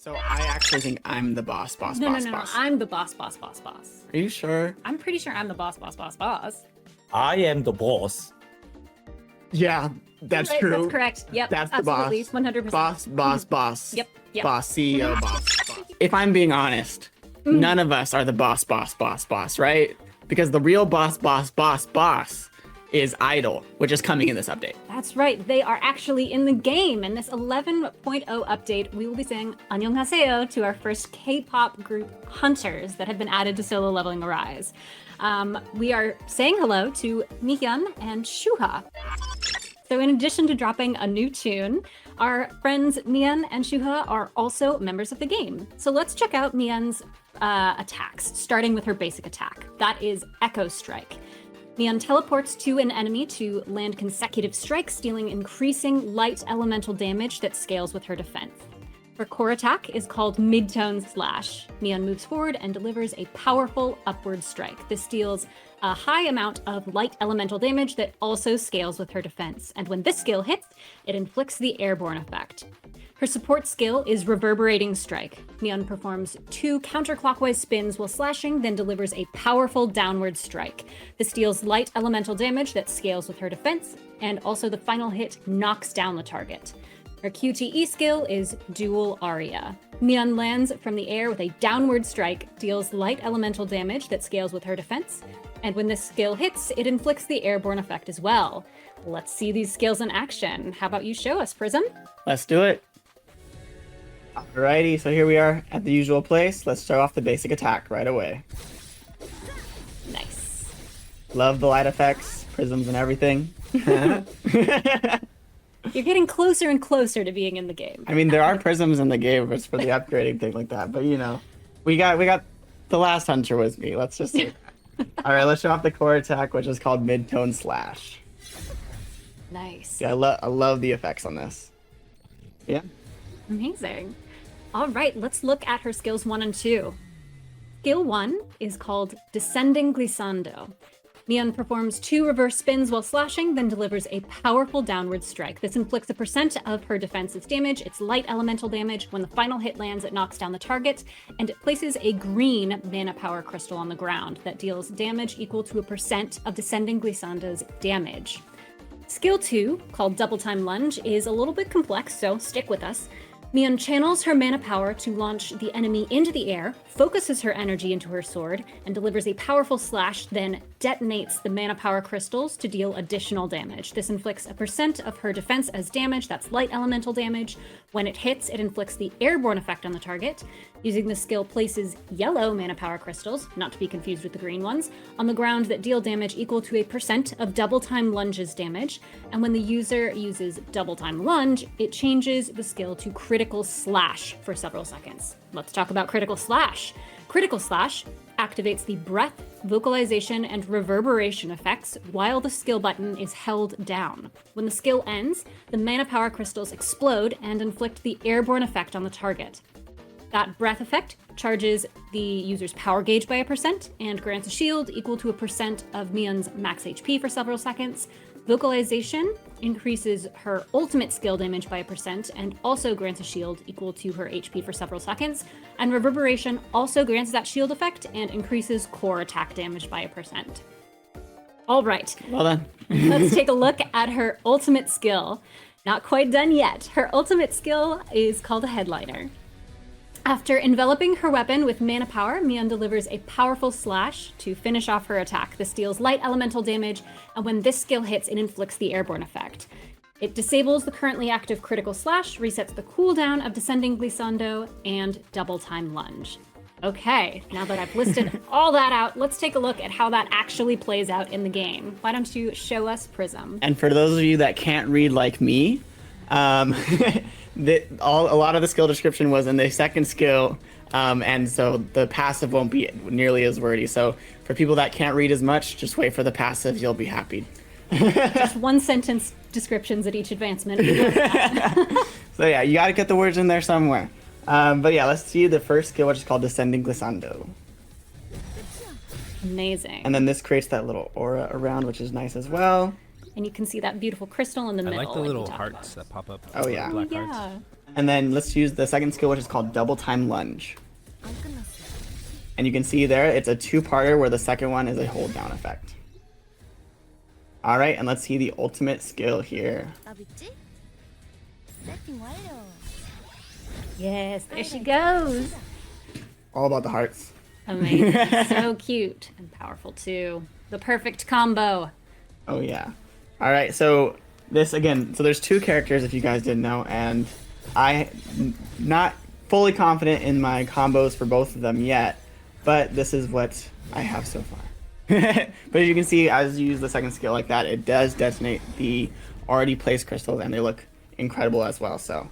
So I actually think I'm the boss. No. I'm the boss. Are you sure? I'm pretty sure I'm the boss. I am the boss. Yeah, that's Right, true. That's correct. Yep. That's the absolutely, boss. 100%. Boss. Yep. Boss, CEO, boss. If I'm being honest, none of us are the boss, right? Because the real boss is Idol, which is coming in this update. That's right. They are actually in the game. In this 11.0 update, we will be saying 안녕하세요 to our first K-pop group, Hunters, that have been added to Solo Leveling Arise. We are saying hello to Miyeon and Shuhua. So in addition to dropping a new tune, our friends Miyeon and Shuhua are also members of the game. So let's check out Miyeon's attacks, starting with her basic attack. That is Echo Strike. Miyeon teleports to an enemy to land consecutive strikes, dealing increasing light elemental damage that scales with her defense. Her core attack is called Mid-Tone Slash. Miyeon moves forward and delivers a powerful upward strike. This deals a high amount of light elemental damage that also scales with her defense. And when this skill hits, it inflicts the airborne effect. Her support skill is Reverberating Strike. Miyeon performs 2 counterclockwise spins while slashing, then delivers a powerful downward strike. This deals light elemental damage that scales with her defense, and also the final hit knocks down the target. Her QTE skill is Dual Aria. Miyeon lands from the air with a downward strike, deals light elemental damage that scales with her defense, and when this skill hits, it inflicts the airborne effect as well. Let's see these skills in action. How about you show us, Prizm? Let's do it. Alrighty, so here we are at the usual place. Let's start off the basic attack right away. Nice. Love the light effects, prisms and everything. You're getting closer and closer to being in the game. I mean, there are prisms in the game for the upgrading thing like that, but you know, we got the last hunter was me. Let's just say that. All right, let's show off the core attack, which is called Mid-Tone Slash. Nice. Yeah, I love the effects on this. Yeah. Amazing. All right, let's look at her skills 1 and 2. Skill 1 is called Descending Glissando. Miyeon performs 2 reverse spins while slashing, then delivers a powerful downward strike. This inflicts a % of her defensive damage, its light elemental damage. When the final hit lands, it knocks down the target, and it places a green mana power crystal on the ground that deals damage equal to a % of Descending Glissando's damage. Skill 2, called Double Time Lunge, is a little bit complex, so stick with us. Miyeon channels her mana power to launch the enemy into the air, focuses her energy into her sword, and delivers a powerful slash, then detonates the mana power crystals to deal additional damage. This inflicts a % of her defense as damage, that's light elemental damage. When it hits, it inflicts the airborne effect on the target. Using the skill, places yellow mana power crystals, not to be confused with the green ones, on the ground that deal damage equal to a % of Double Time Lunge's damage. And when the user uses Double Time Lunge, it changes the skill to Critical Slash for several seconds. Let's talk about Critical Slash. Critical Slash activates the breath, vocalization, and reverberation effects while the skill button is held down. When the skill ends, the mana power crystals explode and inflict the airborne effect on the target. That breath effect charges the user's power gauge by a % and grants a shield equal to a % of Miyeon's max HP for several seconds. Vocalization increases her ultimate skill damage by a % and also grants a shield equal to her HP for several seconds. And Reverberation also grants that shield effect and increases core attack damage by a %. All right. Well done. Let's take a look at her ultimate skill. Not quite done yet. Her ultimate skill is called a Headliner. After enveloping her weapon with mana power, Miyeon delivers a powerful slash to finish off her attack. This deals light elemental damage, and when this skill hits, it inflicts the airborne effect. It disables the currently active critical slash, resets the cooldown of Descending Glissando, and Double Time Lunge. Okay, now that I've listed all that out, let's take a look at how that actually plays out in the game. Why don't you show us Prizm? And for those of you that can't read like me, a lot of the skill description was in the second skill, and so the passive won't be nearly as wordy. So for people that can't read as much, just wait for the passive. You'll be happy. Just 1-sentence descriptions at each advancement. So yeah, you got to get the words in there somewhere. But yeah, let's see the first skill, which is called Descending Glissando. Amazing. And then this creates that little aura around, which is nice as well. And you can see that beautiful crystal in the middle. I like the little hearts that pop up. Oh yeah. Black yeah. hearts. And then let's use the second skill, which is called Double Time Lunge. And you can see there, it's a two-parter where the second one is a hold down effect. All right, and let's see the ultimate skill here. Yes, there she goes. All about the hearts. Amazing. So cute and powerful too. The perfect combo. Oh yeah. All right, so this again, so there's two characters if you guys didn't know, and not fully confident in my combos for both of them yet, but this is what I have so far. But as you can see, as you use the second skill like that, it does detonate the already placed crystals, and they look incredible as well. So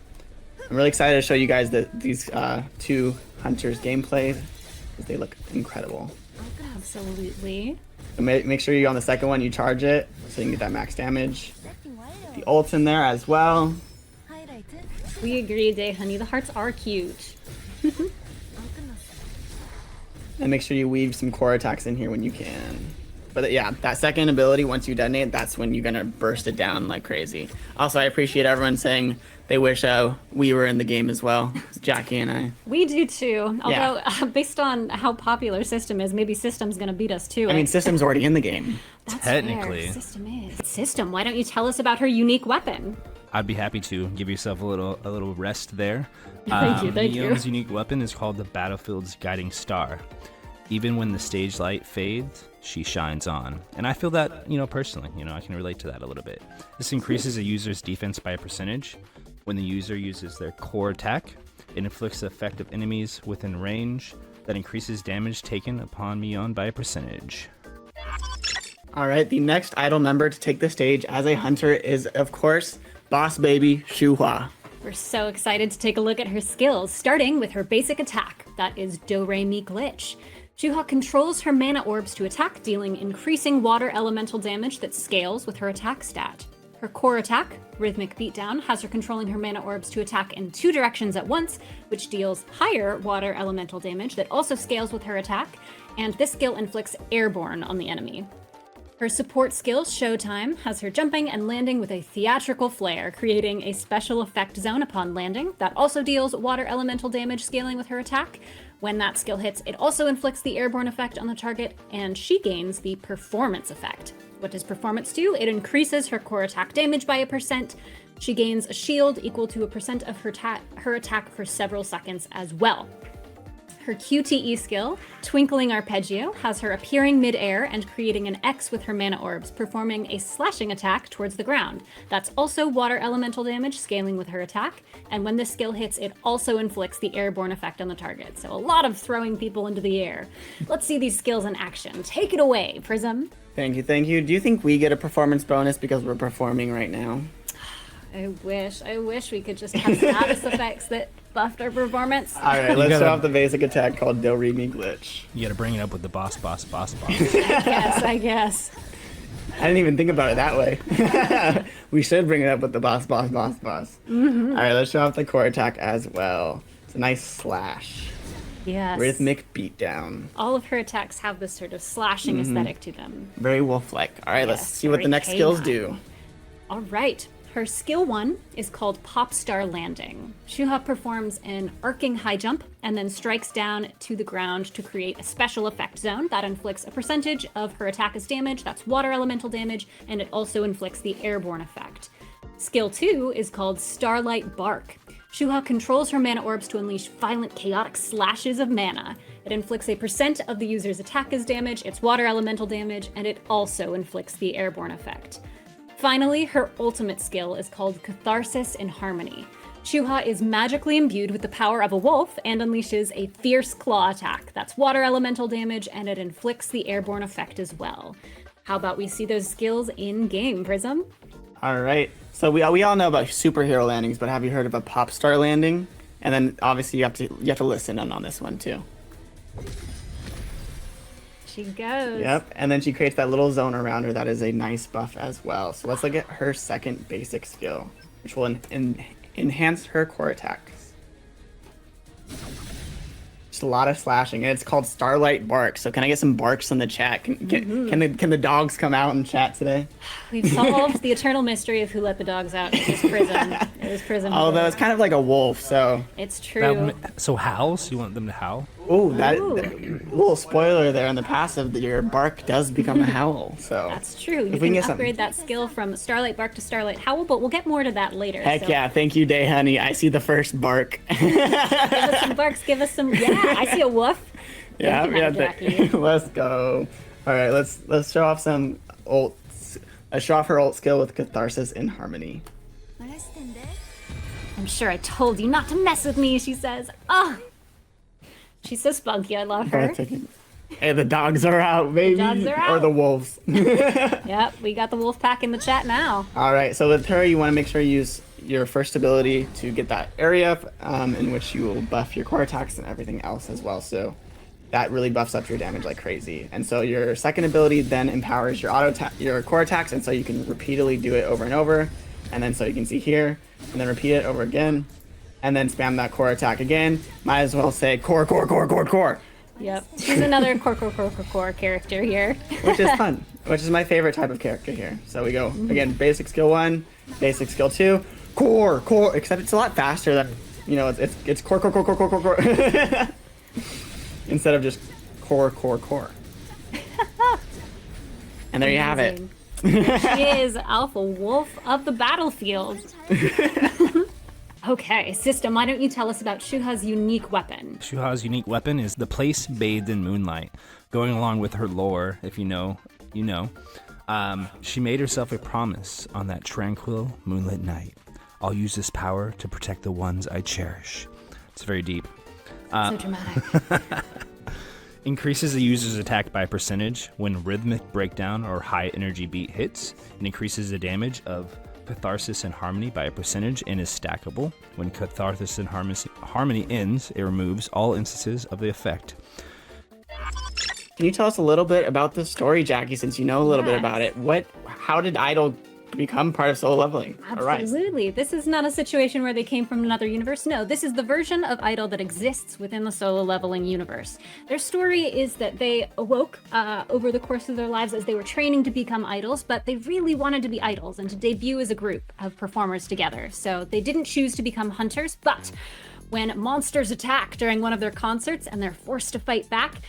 I'm really excited to show you guys these two hunters gameplay, because they look incredible. Absolutely. So make sure you on the second one you charge it so you can get that max damage. The ult's in there as well. We agree, Day Honey. The hearts are cute. And make sure you weave some core attacks in here when you can. But yeah, that second ability, once you detonate, that's when you're gonna burst it down like crazy. Also, I appreciate everyone saying they wish we were in the game as well, Jackie and I. We do too. Although, Yeah. Based on how popular System is, maybe System's gonna beat us too. I mean, System's already in the game. That's technically. fair. System is. System, why don't you tell us about her unique weapon? I'd be happy to give yourself a little rest there. Thank you. Miyeon's unique weapon is called the Battlefield's Guiding Star. Even when the stage light fades, she shines on. And I feel that, personally, I can relate to that a little bit. This increases a user's defense by a percentage. When the user uses their core attack, it inflicts the effect of enemies within range that increases damage taken upon Miyeon by a percentage. All right, the next idol member to take the stage as a hunter is, of course, Boss Baby Shuhua. We're so excited to take a look at her skills, starting with her basic attack. That is Do-Re-Mi Glitch. Shuhua controls her mana orbs to attack, dealing increasing water elemental damage that scales with her attack stat. Her core attack, Rhythmic Beatdown, has her controlling her mana orbs to attack in two directions at once, which deals higher water elemental damage that also scales with her attack, and this skill inflicts airborne on the enemy. Her support skill, Showtime, has her jumping and landing with a theatrical flair, creating a special effect zone upon landing that also deals water elemental damage scaling with her attack. When that skill hits, it also inflicts the airborne effect on the target, and she gains the performance effect. What does performance do? It increases her core attack damage by 1%. She gains a shield equal to 1% of her attack for several seconds as well. Her QTE skill, Twinkling Arpeggio, has her appearing mid-air and creating an X with her mana orbs, performing a slashing attack towards the ground. That's also water elemental damage, scaling with her attack, and when this skill hits, it also inflicts the airborne effect on the target. So a lot of throwing people into the air. Let's see these skills in action. Take it away, Prizm. Thank you, thank you. Do you think we get a performance bonus because we're performing right now? I wish we could just have status effects that buffed our performance. All right, let's show off the basic attack called Do-Re-Mi Glitch. You gotta bring it up with the boss. I guess. I didn't even think about it that way. We should bring it up with the boss. Mm-hmm. All right, let's show off the core attack as well. It's a nice slash. Yes. Rhythmic beatdown. All of her attacks have this sort of slashing aesthetic to them. Very wolf-like. All right, let's Yes, see what the very next skills canine. do. All right. Her skill 1 is called Pop Star Landing. Shuhua performs an arcing high jump and then strikes down to the ground to create a special effect zone that inflicts a percentage of her attack as damage. That's water elemental damage, and it also inflicts the airborne effect. Skill 2 is called Starlight Bark. Shuhua controls her mana orbs to unleash violent, chaotic slashes of mana. It inflicts a percent of the user's attack as damage, its water elemental damage, and it also inflicts the airborne effect. Finally, her ultimate skill is called Catharsis in Harmony. Shuhua is magically imbued with the power of a wolf and unleashes a fierce claw attack. That's water elemental damage, and it inflicts the airborne effect as well. How about we see those skills in-game, Prizm? All right. So we all know about superhero landings, but have you heard of a pop star landing? And then obviously you have to listen in on this one too. She goes. Yep. And then she creates that little zone around her that is a nice buff as well. So let's look at her second basic skill, which will enhance her core attacks. Just a lot of slashing, and it's called Starlight Bark. So can I get some barks in the chat? Can the dogs come out and chat today? We've solved the eternal mystery of who let the dogs out. It was Prizm. It was Prizm. Although it's kind of like a wolf, so. It's true. So howls? You want them to howl? Ooh, that little spoiler there in the passive that your bark does become a howl. So That's true. You if we can get upgrade that skill from Starlight Bark to Starlight Howl, but we'll get more to that later. Heck so. yeah, thank you, Day Honey. I see the first bark. Give us some barks. Give us some. Yeah, I see a woof. Yeah, Thank you, Jackie. let's go. All right, let's show off some ult. Show off her ult skill with Catharsis in Harmony. I'm sure I told you not to mess with me, she says. Oh, she's so spunky. I love her. Hey, the dogs are out, baby. The dogs are out. Or the wolves. Yep, we got the wolf pack in the chat now. All right, so with her, you want to make sure you use your first ability to get that area in which you will buff your core attacks and everything else as well. So that really buffs up your damage like crazy. And so your second ability then empowers your core attacks, and so you can repeatedly do it over and over. And then so you can see here, and then repeat it over again, and then spam that core attack again. Might as well say core, core, core, core, core. Yep, she's another core character here. Which is fun, which is my favorite type of character here. So we go, again, basic skill 1, basic skill 2, core, core, except it's a lot faster than, it's core, core, core, core, core, core, core. Instead of just core, core, core. And there you have it. She is Alpha Wolf of the battlefield. Okay, System, why don't you tell us about Shuha's unique weapon? Shuha's unique weapon is the place bathed in moonlight. Going along with her lore, if you know, you know. She made herself a promise on that tranquil moonlit night. I'll use this power to protect the ones I cherish. It's very deep. So dramatic. Increases the user's attack by percentage when rhythmic breakdown or high energy beat hits, and increases the damage of Catharsis and Harmony by a percentage and is stackable. When Catharsis and Harmony ends, it removes all instances of the effect. Can you tell us a little bit about the story, Jackie, since you know a little bit about it? How did Idol become part of solo leveling? Absolutely. This is not a situation where they came from another universe. No, this is the version of Idol that exists within the solo leveling universe. Their story is that they awoke over the course of their lives as they were training to become idols, but they really wanted to be idols and to debut as a group of performers together. So they didn't choose to become hunters, but when monsters attack during one of their concerts and they're forced to fight back,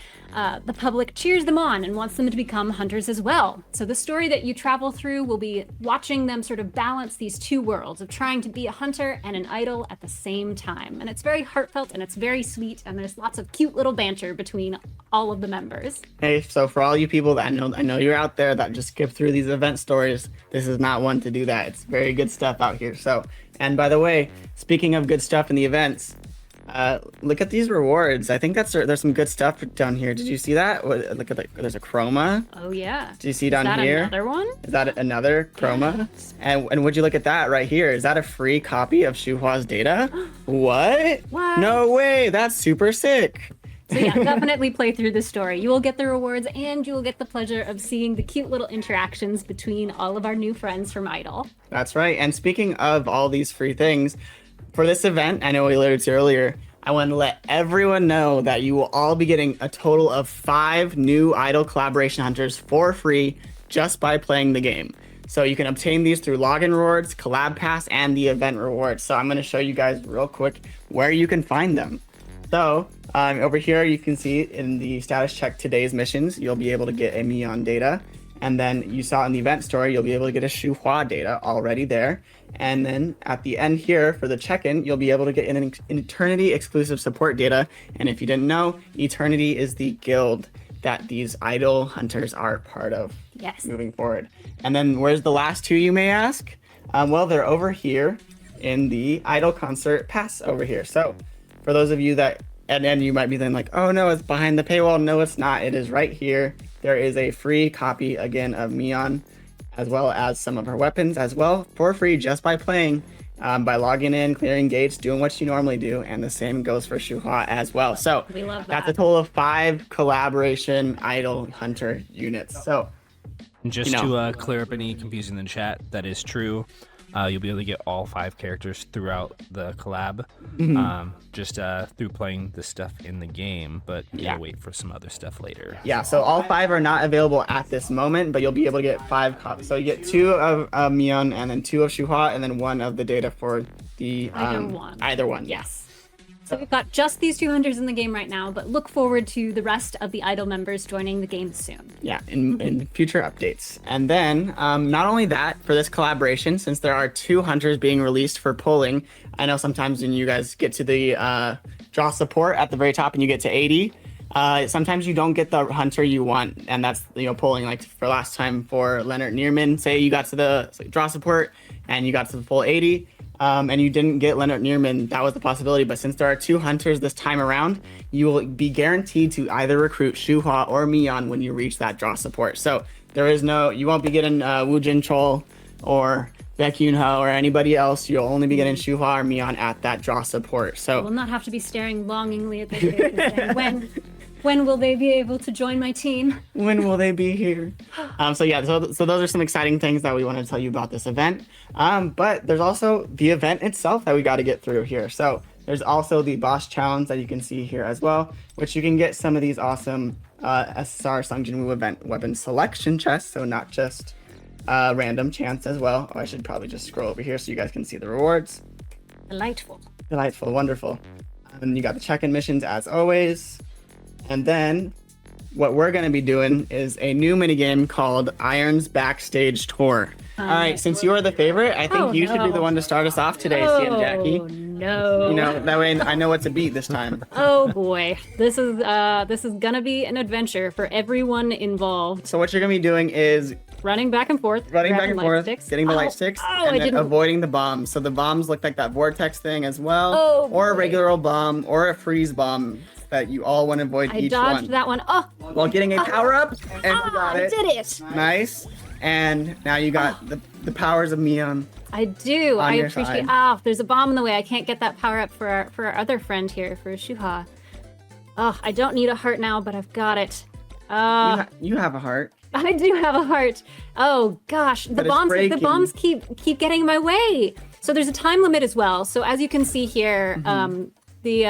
the public cheers them on and wants them to become hunters as well. So the story that you travel through will be watching them sort of balance these two worlds of trying to be a hunter and an idol at the same time. And it's very heartfelt and it's very sweet, and there's lots of cute little banter between all of the members. Hey, so for all you people that I know you're out there that just skip through these event stories, this is not one to do that. It's very good stuff out here. So, and by the way, speaking of good stuff in the events, look at these rewards. I think there's some good stuff down here. Did you see that? Look at there's a chroma. Oh yeah. Do you see down here? Is that another one? Is that another chroma? And would you look at that right here? Is that a free copy of Shuhua's data? What? What? No way. That's super sick. So yeah, definitely play through the story. You will get the rewards and you will get the pleasure of seeing the cute little interactions between all of our new friends from Idol. That's right. And speaking of all these free things, for this event, I know we alluded to earlier, I want to let everyone know that you will all be getting a total of 5 new Idol collaboration hunters for free just by playing the game. So you can obtain these through login rewards, collab pass, and the event rewards. So I'm going to show you guys real quick where you can find them. So over here, you can see in the status check today's missions, you'll be able to get a Miyeon data. And then you saw in the event story, you'll be able to get a Shuhua data already there. And then at the end here for the check-in, you'll be able to get an Eternity exclusive support data. And if you didn't know, Eternity is the guild that these Idol hunters are part of. Yes. Moving forward. And then where's the last 2, you may ask? Well, they're over here in the Idol concert pass over here. So for those of you that, and then you might be then like, oh no, it's behind the paywall. No, it's not. It is right here. There is a free copy again of Miyeon, as well as some of her weapons as well for free just by playing, by logging in, clearing gates, doing what you normally do. And the same goes for Shuhua as well. So we love that. That's a total of 5 collaboration Idol hunter units. So just to clear up any confusion in the chat, that is true. You'll be able to get all 5 characters throughout the collab, just through playing the stuff in the game, but you'll wait for some other stuff later. Yeah, so all 5 are not available at this moment, but you'll be able to get 5 copies. So you get 2 of Miyeon, and then 2 of Shuhua, and then 1 of the data for the either one. Yes. So we've got just these 2 hunters in the game right now, but look forward to the rest of the idol members joining the game soon. Yeah, in future updates. And then, not only that, for this collaboration, since there are 2 hunters being released for polling, I know sometimes when you guys get to the draw support at the very top and you get to 80, sometimes you don't get the hunter you want, and that's polling. Like for last time for Leonard Neerman, say you got to the draw support and you got to the full 80. And you didn't get Leonard Neerman, that was the possibility. But since there are 2 hunters this time around, you will be guaranteed to either recruit Shuhua or Miyeon when you reach that draw support. So you won't be getting Woo Jin Chol or Baek Yoon Ho or anybody else. You'll only be getting Shuhua or Miyeon at that draw support. So we'll not have to be staring longingly at their faces saying, when will they be able to join my team? When will they be here? So those are some exciting things that we want to tell you about this event. But there's also the event itself that we got to get through here. So there's also the boss challenge that you can see here as well, which you can get some of these awesome SSR Sungjin event weapon selection chests. So not just random chance as well. Oh, I should probably just scroll over here so you guys can see the rewards. Delightful, wonderful. And you got the check-in missions as always. And then what we're going to be doing is a new minigame called Iron's Backstage Tour. All right, since you are the favorite, I think you should be the one to start us off today, CM Jackie. No. That way I know what to beat this time. Oh boy, this is gonna be an adventure for everyone involved. So what you're gonna be doing is running back and forth, getting the light sticks, and then avoiding the bombs. So the bombs look like that vortex thing as well, or a regular old bomb, or a freeze bomb that you all want to avoid each one. I dodged that one. While getting a power up, and you got it. I did it. Nice. And now you got the powers of Miyeon. I do. I appreciate. There's a bomb in the way. I can't get that power up for our other friend here, for Shuhua. I don't need a heart now, but I've got it. You have a heart. I do have a heart. Oh gosh, the bombs keep getting in my way. So there's a time limit as well. So as you can see here, I'm only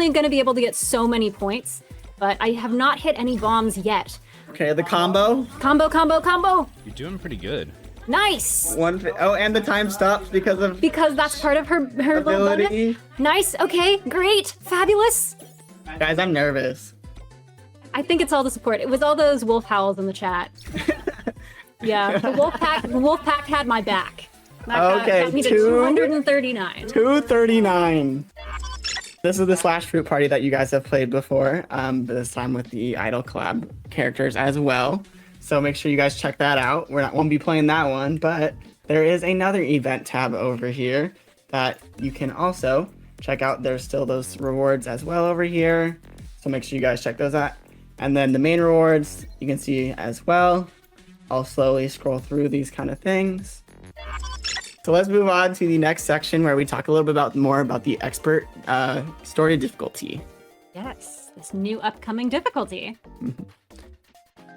going to be able to get so many points, but I have not hit any bombs yet. Okay, the combo. Combo. You're doing pretty good. Nice. And the time stops because that's part of her ability. Nice. Okay. Great. Fabulous. Guys, I'm nervous. I think it's all the support. It was all those wolf howls in the chat. Yeah, the wolf pack had my back. That got me to 239. 239. This is the Slash Fruit Party that you guys have played before, but this time with the Idol collab characters as well. So make sure you guys check that out. Won't be playing that one, but there is another event tab over here that you can also check out. There's still those rewards as well over here. So make sure you guys check those out. And then the main rewards you can see as well. I'll slowly scroll through these kind of things. So let's move on to the next section where we talk a little bit more about the expert story difficulty. Yes, this new upcoming difficulty.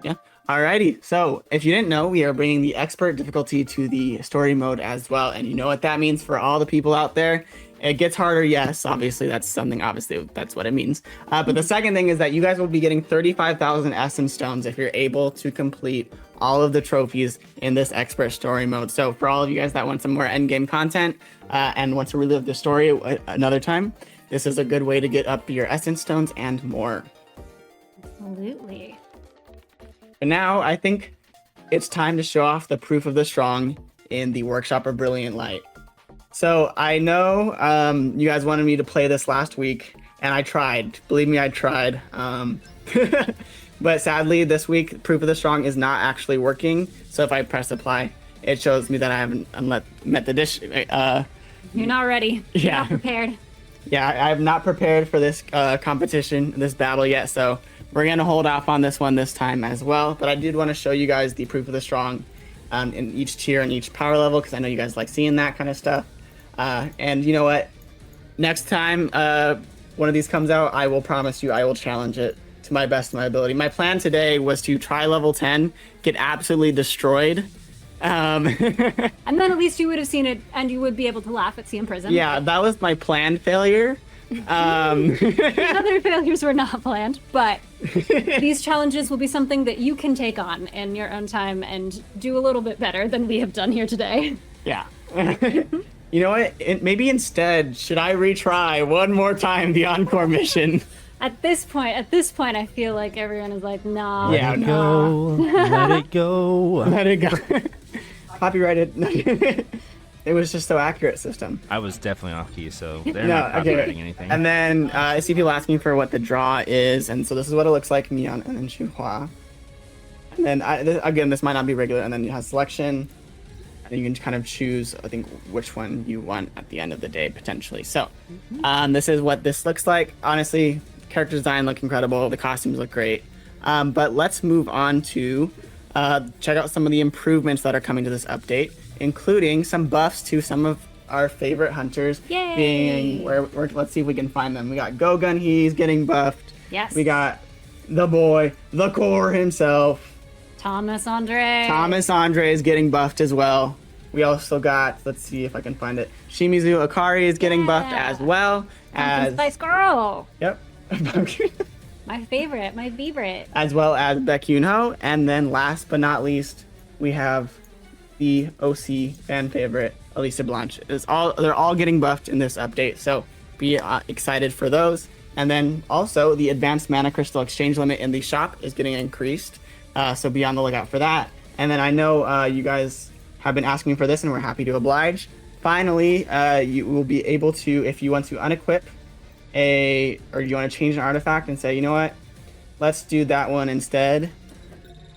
Yeah. Alrighty. So if you didn't know, we are bringing the expert difficulty to the story mode as well. And you know what that means for all the people out there. It gets harder, yes. Obviously, that's what it means. But the second thing is that you guys will be getting 35,000 Essence Stones if you're able to complete all of the trophies in this expert story mode. So for all of you guys that want some more endgame content and want to relive the story another time, this is a good way to get up your Essence Stones and more. Absolutely. But now I think it's time to show off the proof of the strong in the Workshop of Brilliant Light. So I know you guys wanted me to play this last week, and I tried. Believe me, I tried. But sadly, this week, Proof of the Strong is not actually working. So if I press apply, it shows me that I haven't met the dish. You're not ready. You're not prepared. Yeah, I'm not prepared for this competition, this battle yet. So we're going to hold off on this one this time as well. But I did want to show you guys the Proof of the Strong in each tier and each power level, because I know you guys like seeing that kind of stuff. And you know what? Next time one of these comes out, I will promise you I will challenge it to my best of my ability. My plan today was to try level 10, get absolutely destroyed, Um, And then at least you would have seen it, and you would be able to laugh at CM Prizm. yeah, that was my planned failure. The other failures were not planned, but these challenges will be something that you can take on in your own time and do a little bit better than we have done here today. Yeah. You know what? Maybe instead, should I retry one more time the encore mission? At this point, I feel like everyone is like, nah. Yeah, Let it go. Let it go. Let it go. Copyrighted. It was just so accurate, system. I was definitely off key, so they're No, not okay. copywriting anything. And then I see people asking for what the draw is, and so this is what it looks like, Miyeon and then Shuhua. And then, again, this might not be regular, and then you have selection, and you can kind of choose, I think, which one you want at the end of the day, potentially. So, this is what this looks like. Honestly, character design look incredible, the costumes look great. But let's move on to check out some of the improvements that are coming to this update, including some buffs to some of our favorite hunters. Yay! Being let's see if we can find them. We got Gogun, he's getting buffed. Yes. We got the boy, the core himself. Thomas Andre. Thomas Andre is getting buffed as well. We also got, let's see if I can find it, Shimizu Akari is getting buffed as well Pumpkin Spice Girl. Yep. My favorite. As well as Baekhyunho, and then last but not least, we have the OC fan favorite, Elisa Blanche. They're all getting buffed in this update, so be excited for those. And then also the advanced mana crystal exchange limit in the shop is getting increased, so be on the lookout for that. And then I know you guys have been asking for this, and we're happy to oblige. Finally, you will be able to, if you want to unequip or you want to change an artifact and say, you know what, let's do that one instead.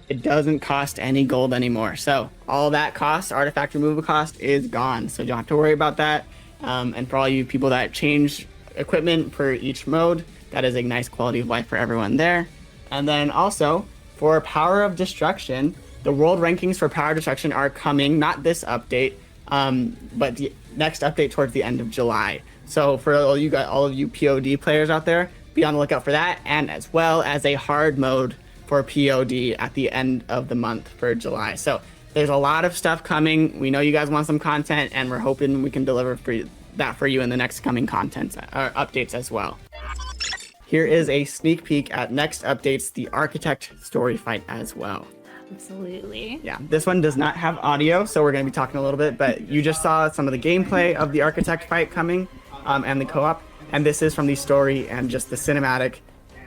It doesn't cost any gold anymore. So all that cost, artifact removal cost, is gone. So you don't have to worry about that. And for all you people that change equipment for each mode, that is a nice quality of life for everyone there. And then also for Power of Destruction, the world rankings for Power of Destruction are coming, not this update, but the next update towards the end of July. So for all of you POD players out there, be on the lookout for that, and as well as a hard mode for POD at the end of the month for July. So there's a lot of stuff coming. We know you guys want some content, and we're hoping we can deliver that for you in the next coming content or updates as well. Here is a sneak peek at next updates, the Architect story fight as well. Absolutely. Yeah, this one does not have audio, so we're going to be talking a little bit, but you just saw some of the gameplay of the Architect fight coming, and the co-op, and this is from the story and just the cinematic,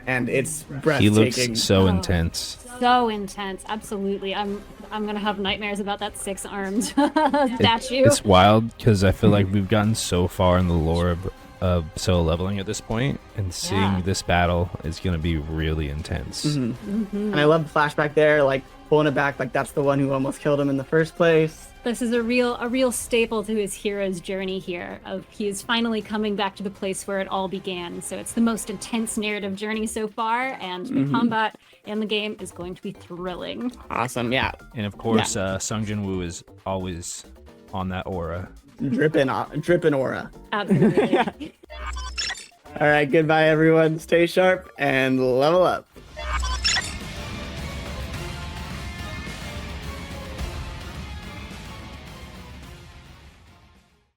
and it's breathtaking. He looks so intense. So intense, absolutely. I'm gonna have nightmares about that 6-armed statue. It's wild because I feel like we've gotten so far in the lore of solo leveling at this point, and seeing this battle is gonna be really intense. And I love the flashback there, like pulling it back, like that's the one who almost killed him in the first place. This is a real staple to his hero's journey here. He is finally coming back to the place where it all began. So it's the most intense narrative journey so far, and the combat in the game is going to be thrilling. Awesome, yeah. And of course, Sung Jin Woo is always on that aura. Dripping aura. Absolutely. All right, goodbye everyone. Stay sharp and level up.